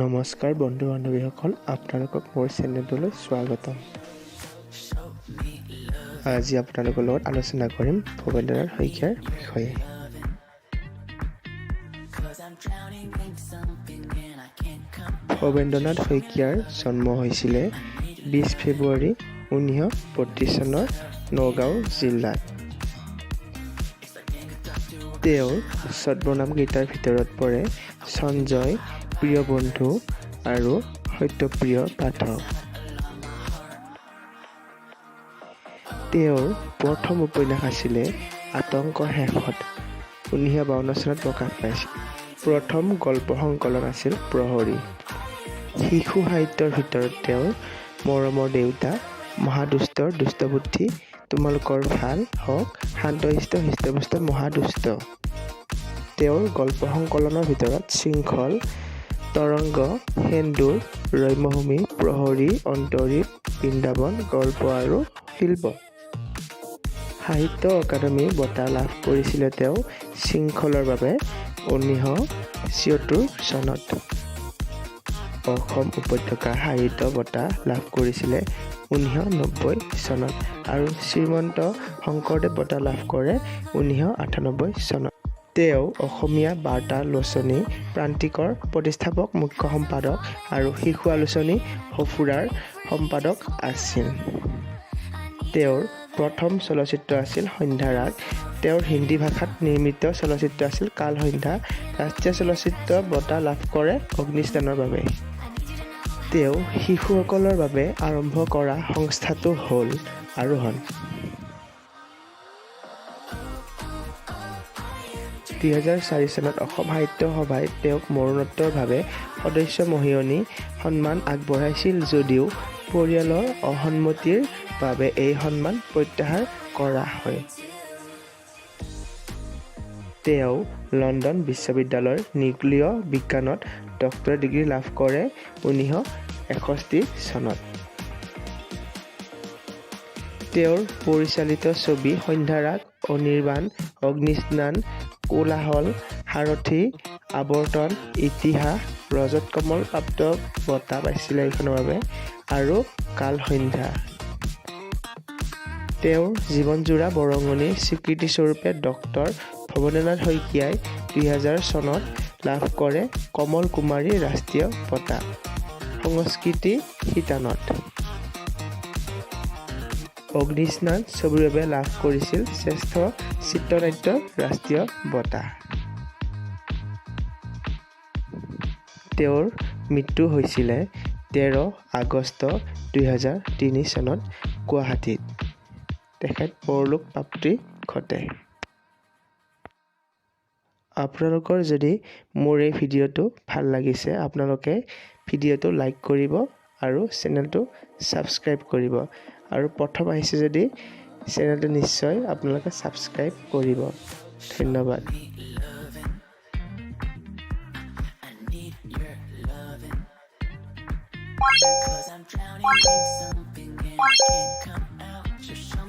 নমস্কাৰ বন্ধু বান্ধৱীসকল, আপোনালোকক মোৰ চেনেললৈ স্বাগতম। আজি আপোনালোকৰ লগত আলোচনা কৰিম ভৱেন্দ্ৰনাথ শইকীয়াৰ বিষয়ে। ভৱেন্দ্ৰনাথ শইকীয়াৰ জন্ম হৈছিলে 20 ফেব্ৰুৱাৰী 1932 চনৰ নগাঁও জিলাত। তেওঁৰ ছদ্মনামকেইটাৰ ভিতৰত পৰে সঞ্জয়, প্ৰিয় বন্ধু আৰু সত্যপ্ৰিয় পাঠক। তেওঁৰ প্ৰথম উপন্যাস আছিলে আতংক শেষত, 1952 চনত প্ৰকাশ পাইছিল। প্ৰথম গল্প সংকলন আছিল প্ৰহৰী। শিশু সাহিত্যৰ ভিতৰত তেওঁৰ মৰমৰ দেউতা, মহাদুষ্টৰ দুষ্টবুদ্ধি, তোমালোকৰ ভাল হওক, শান্তশিষ্ট হৃষ্টপুষ্ট মহাদুষ্ট। তেওঁৰ গল্প সংকলনৰ ভিতৰত শৃংখল, তৰংগ, সেন্দুৰ, ৰম্যভূমি, প্ৰহৰী, অন্তৰীপ, বৃন্দাবন, গল্প আৰু শিল্প। সাহিত্য অকাডেমী বঁটা লাভ কৰিছিলে তেওঁ শৃংখলৰ বাবে 1976 চনত। অসম উপত্যকা সাহিত্য বঁটা লাভ কৰিছিলে 1990 চনত আৰু শ্ৰীমন্ত শংকৰদেৱ বঁটা লাভ কৰে 1998 চনত। তেওঁ অসমীয়া বাৰ্তা আলোচনী প্ৰান্তিকৰ প্ৰতিষ্ঠাপক, মুখ্য সম্পাদক আৰু শিশু আলোচনী সঁফুৰাৰ সম্পাদক আছিল। তেওঁৰ প্ৰথম চলচ্চিত্ৰ আছিল সন্ধ্যাৰাগ। তেওঁৰ হিন্দী ভাষাত নিৰ্মিত চলচ্চিত্ৰ আছিল কালসন্ধ্যা। ৰাষ্ট্ৰীয় চলচ্চিত্ৰ বঁটা লাভ কৰে অগ্নিস্নানৰ বাবে। তেওঁ শিশুসকলৰ বাবে আৰম্ভ কৰা সংস্থাটো হ'ল আৰোহণ। 2004 চনত অসম সাহিত্য সভাই তেওঁক মৰণোত্তৰভাৱে সদস্য মহিয়সী সন্মান আগবঢ়াইছিল যদিও পৰিয়ালৰ অসন্মতিৰ বাবে এই সন্মান প্ৰত্যাহাৰ কৰা হয়। তেওঁ লণ্ডন বিশ্ববিদ্যালয়ৰ নিউক্লিয় বিজ্ঞানত ডক্টৰেট ডিগ্ৰী লাভ কৰে 1961 চনত। তেওঁৰ পৰিচালিত ছবি সন্ধ্যাৰাগ, অনিৰ্বাণ, অগ্নিস্নান, কোলাহল, সাৰথি, আৱৰ্তন, ইতিহাস, ৰজত কমল প্ৰাপ্ত বঁটা পাইছিলে এইখনৰ বাবে আৰু কালসন্ধ্যা। তেওঁৰ জীৱনজোৰা বৰঙণিৰ স্বীকৃতিস্বৰূপে ডক্টৰ ভৱেন্দ্ৰনাথ শইকীয়াই 2000 চনত লাভ কৰে কমল কুমাৰী ৰাষ্ট্ৰীয় বঁটা সংস্কৃতি শিতানত। অগ্নিস্নান ছবিৰ বাবে লাভ কৰিছিল শ্ৰেষ্ঠ চিত্ৰনাট্য ৰাষ্ট্ৰীয় বঁটা। তেওঁৰ মৃত্যু হৈছিলে 13 আগষ্ট 2003 চনত গুৱাহাটীত। তেখেত পৰলোক প্ৰাপ্তি ঘটে। আপোনালোকৰ যদি মোৰ এই ভিডিঅ'টো ভাল লাগিছে, আপোনালোকে ভিডিঅ'টো লাইক কৰিব আৰু চেনেলটো ছাবস্ক্ৰাইব কৰিব। আৰু প্ৰথম আহিছে যদি চেনেলটো নিশ্চয় আপোনালোকে ছাবস্ক্ৰাইব কৰিব। ধন্যবাদ। Cause I'm drowning in something and I can't come